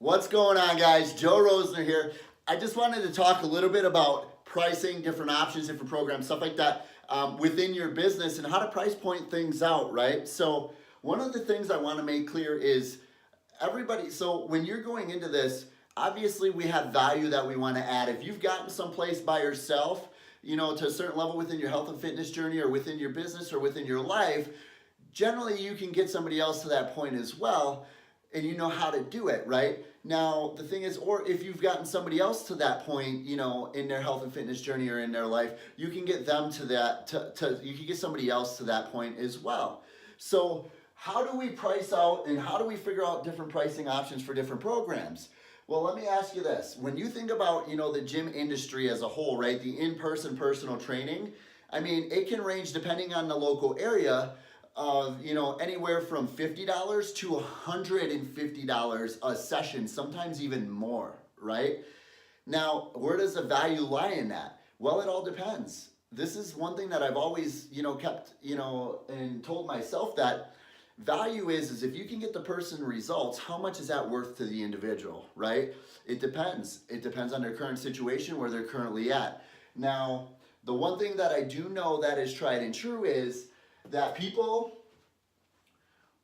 What's going on, guys? Joe Rosner here. I just wanted to talk a little bit about pricing, different options, different programs, stuff like that within your business and how to price point things out, right? So one of the things I want to make clear is everybody, so when you're going into this, obviously we have value that we want to add. If you've gotten someplace by yourself, to a certain level within your health and fitness journey or within your business or within your life, generally you can get somebody else to that point as well, and you know how to do it, right? Now, the thing is, or if you've gotten somebody else to that point, in their health and fitness journey or in their life, you can get them to that, you can get somebody else to that point as well. So how do we price out and how do we figure out different pricing options for different programs? Well, let me ask you this. When you think about, the gym industry as a whole, right? The in-person personal training, I mean, it can range depending on the local area of, anywhere from $50 to $150 a session, sometimes even more, right? Now, where does the value lie in that? Well, it all depends. This is one thing that I've always, kept, and told myself that value is if you can get the person results, how much is that worth to the individual, right? It depends. It depends on their current situation, where they're currently at. Now, the one thing that I do know that is tried and true is that people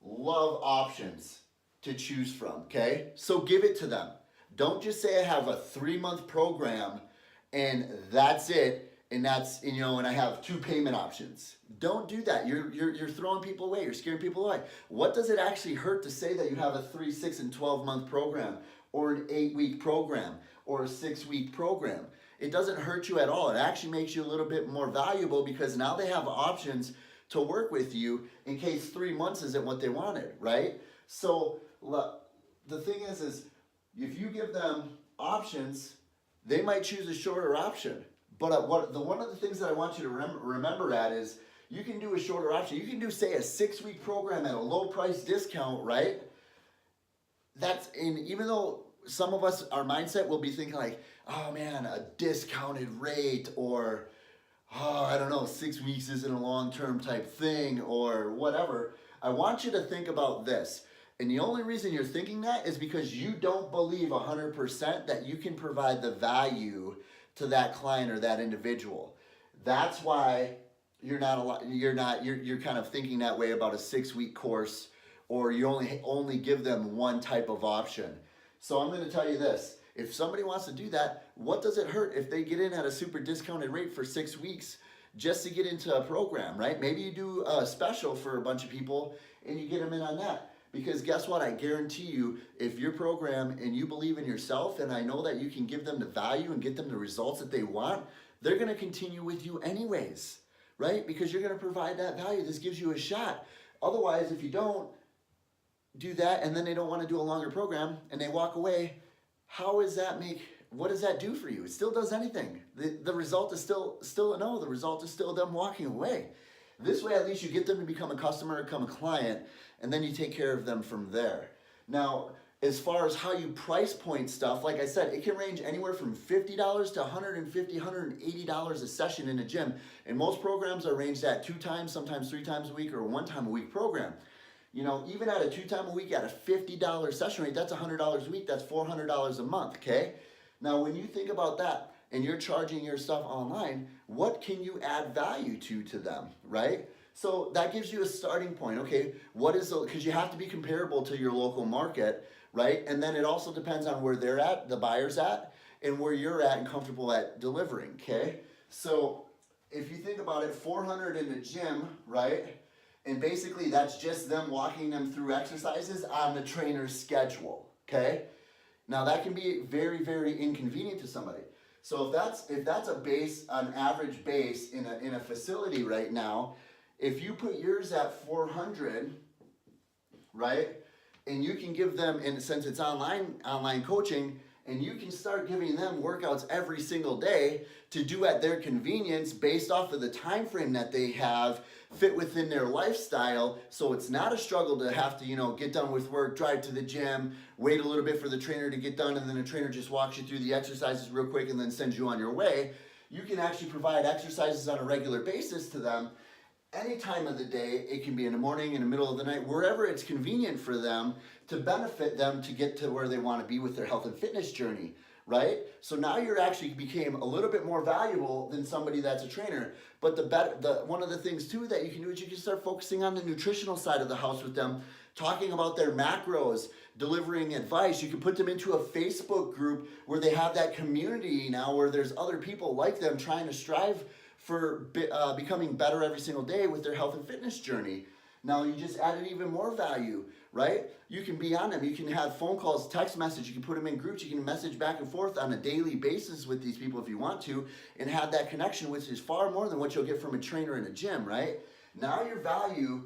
love options to choose from, okay? So give it to them. Don't just say I have a 3-month program and that's it, and and I have 2 payment options. Don't do that. You're throwing people away. You're scaring people away. What does it actually hurt to say that you have a 3, 6, and 12-month program, or an 8-week program, or a 6-week program? It doesn't hurt you at all. It actually makes you a little bit more valuable because now they have options to work with you in case 3 months isn't what they wanted, right? So the thing is if you give them options, they might choose a shorter option. But one of the things that I want you to remember at is you can do a shorter option. You can do, say, a 6-week program at a low price discount, right? Even though some of us, our mindset will be thinking like, oh man, a discounted rate, or oh, I don't know, 6 weeks isn't a long-term type thing, or whatever. I want you to think about this. And the only reason you're thinking that is because you don't believe 100% that you can provide the value to that client or that individual. That's why you're kind of thinking that way about a 6-week course, or you only give them one type of option. So I'm going to tell you this. If somebody wants to do that, what does it hurt if they get in at a super discounted rate for 6 weeks just to get into a program, right? Maybe you do a special for a bunch of people and you get them in on that. Because guess what? I guarantee you, if your program and you believe in yourself, and I know that you can give them the value and get them the results that they want, they're going to continue with you anyways, right? Because you're going to provide that value. This gives you a shot. Otherwise, if you don't do that and then they don't want to do a longer program and they walk away, what does that do for you? It still does anything. The result is still a no. The result is still them walking away. This way, at least you get them to become a customer, become a client, and then you take care of them from there. Now, as far as how you price point stuff, like I said, it can range anywhere from $50 to $150, $180 a session in a gym. And most programs are ranged at 2 times, sometimes 3 times a week, or a 1 time a week program. Even at a 2 time a week at a $50 session rate, that's $100 a week, that's $400 a month, okay? Now, when you think about that, and you're charging your stuff online, what can you add value to them, right? So that gives you a starting point, okay? Because you have to be comparable to your local market, right? And then it also depends on where they're at, the buyer's at, and where you're at and comfortable at delivering, okay? So if you think about it, $400 in the gym, right? And basically that's just them walking them through exercises on the trainer's schedule, okay? Now that can be very, very inconvenient to somebody. So if that's an average base in a facility right now, if you put yours at 400, right, and you can give them, and since it's online coaching, and you can start giving them workouts every single day to do at their convenience based off of the time frame that they have, fit within their lifestyle, so it's not a struggle to have to, get done with work, drive to the gym, wait a little bit for the trainer to get done, and then the trainer just walks you through the exercises real quick and then sends you on your way. You can actually provide exercises on a regular basis to them any time of the day. It can be in the morning, in the middle of the night, wherever it's convenient for them to benefit them to get to where they want to be with their health and fitness journey, right? So now you're actually became a little bit more valuable than somebody that's a trainer. But one of the things too that you can do is you can start focusing on the nutritional side of the house with them, talking about their macros, delivering advice. You can put them into a Facebook group where they have that community now where there's other people like them trying to strive for becoming better every single day with their health and fitness journey. Now you just added even more value, right? You can be on them. You can have phone calls, text message. You can put them in groups. You can message back and forth on a daily basis with these people if you want to, and have that connection, which is far more than what you'll get from a trainer in a gym, right? Now your value,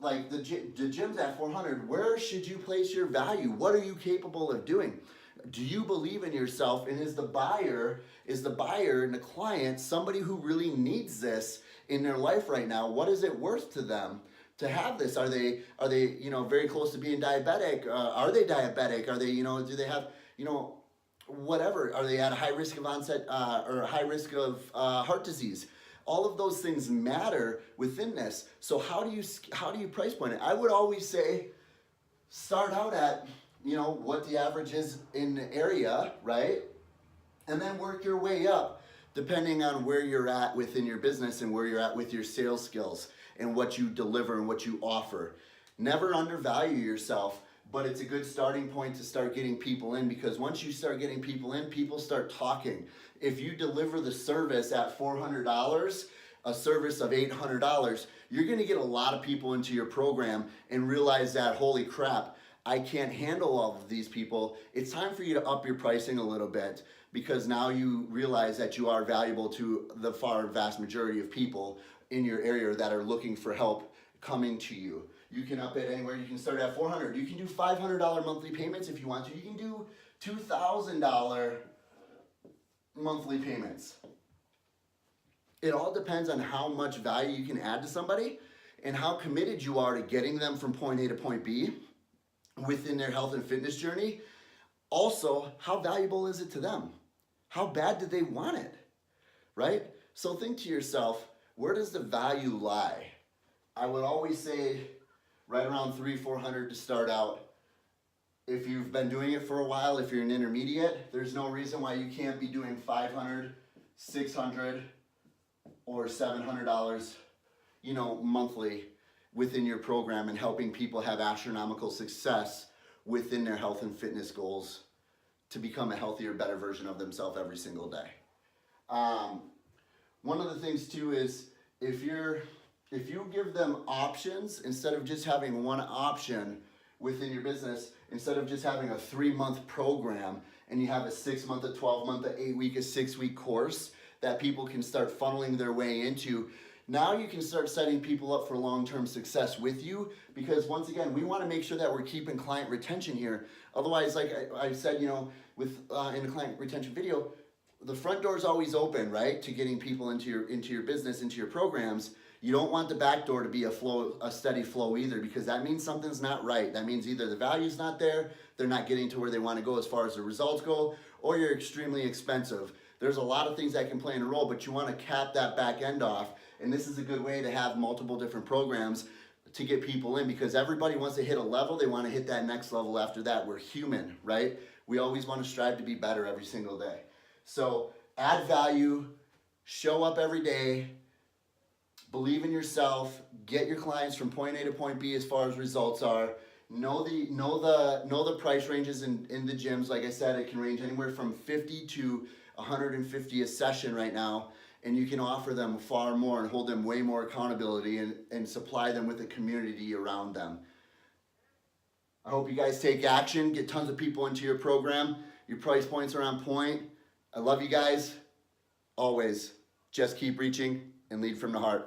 like the gym's at 400. Where should you place your value? What are you capable of doing? Do you believe in yourself? And is the buyer and the client somebody who really needs this in their life right now? What is it worth to them to have this? Are they very close to being diabetic? Are they diabetic? Are they do they have whatever? Are they at a high risk of onset or a high risk of heart disease? All of those things matter within this. So how do you price point it? I would always say start out at what the average is in the area, right? And then work your way up depending on where you're at within your business and where you're at with your sales skills and what you deliver and what you offer. Never undervalue yourself, but it's a good starting point to start getting people in, because once you start getting people in, people start talking. If you deliver the service at $400, a service of $800, you're gonna get a lot of people into your program and realize that, holy crap, I can't handle all of these people. It's time for you to up your pricing a little bit, because now you realize that you are valuable to the vast majority of people in your area that are looking for help coming to you. You can up it anywhere. You can start at $400. You can do $500 monthly payments if you want to. You can do $2,000 monthly payments. It all depends on how much value you can add to somebody and how committed you are to getting them from point A to point B within their health and fitness journey. Also, how valuable is it to them? How bad do they want it, right? So think to yourself, where does the value lie? I would always say right around $300-400 to start out. If you've been doing it for a while, if you're an intermediate, there's no reason why you can't be doing $500, $600, or $700, monthly within your program and helping people have astronomical success within their health and fitness goals to become a healthier, better version of themselves every single day. One of the things too is if you give them options instead of just having one option within your business, instead of just having a 3-month program and you have a 6-month, a 12-month, a 8-week, a 6-week course that people can start funneling their way into, now you can start setting people up for long-term success with you, because once again, we want to make sure that we're keeping client retention here. Otherwise, like I said, with in the client retention video, the front door is always open, right, to getting people into your business, into your programs. You don't want the back door to be a steady flow either, because that means something's not right. That means either the value's not there, they're not getting to where they want to go as far as the results go, or you're extremely expensive. There's a lot of things that can play in a role, but you want to cap that back end off. And this is a good way to have multiple different programs to get people in, because everybody wants to hit a level, they want to hit that next level after that. We're human, right? We always want to strive to be better every single day. So add value, show up every day, believe in yourself, get your clients from point A to point B as far as results are. Know the price ranges in the gyms. Like I said, it can range anywhere from 50 to 150 a session right now, and you can offer them far more and hold them way more accountability and supply them with a community around them. I hope you guys take action, get tons of people into your program. Your price points are on point. I love you guys. Always, just keep reaching and lead from the heart.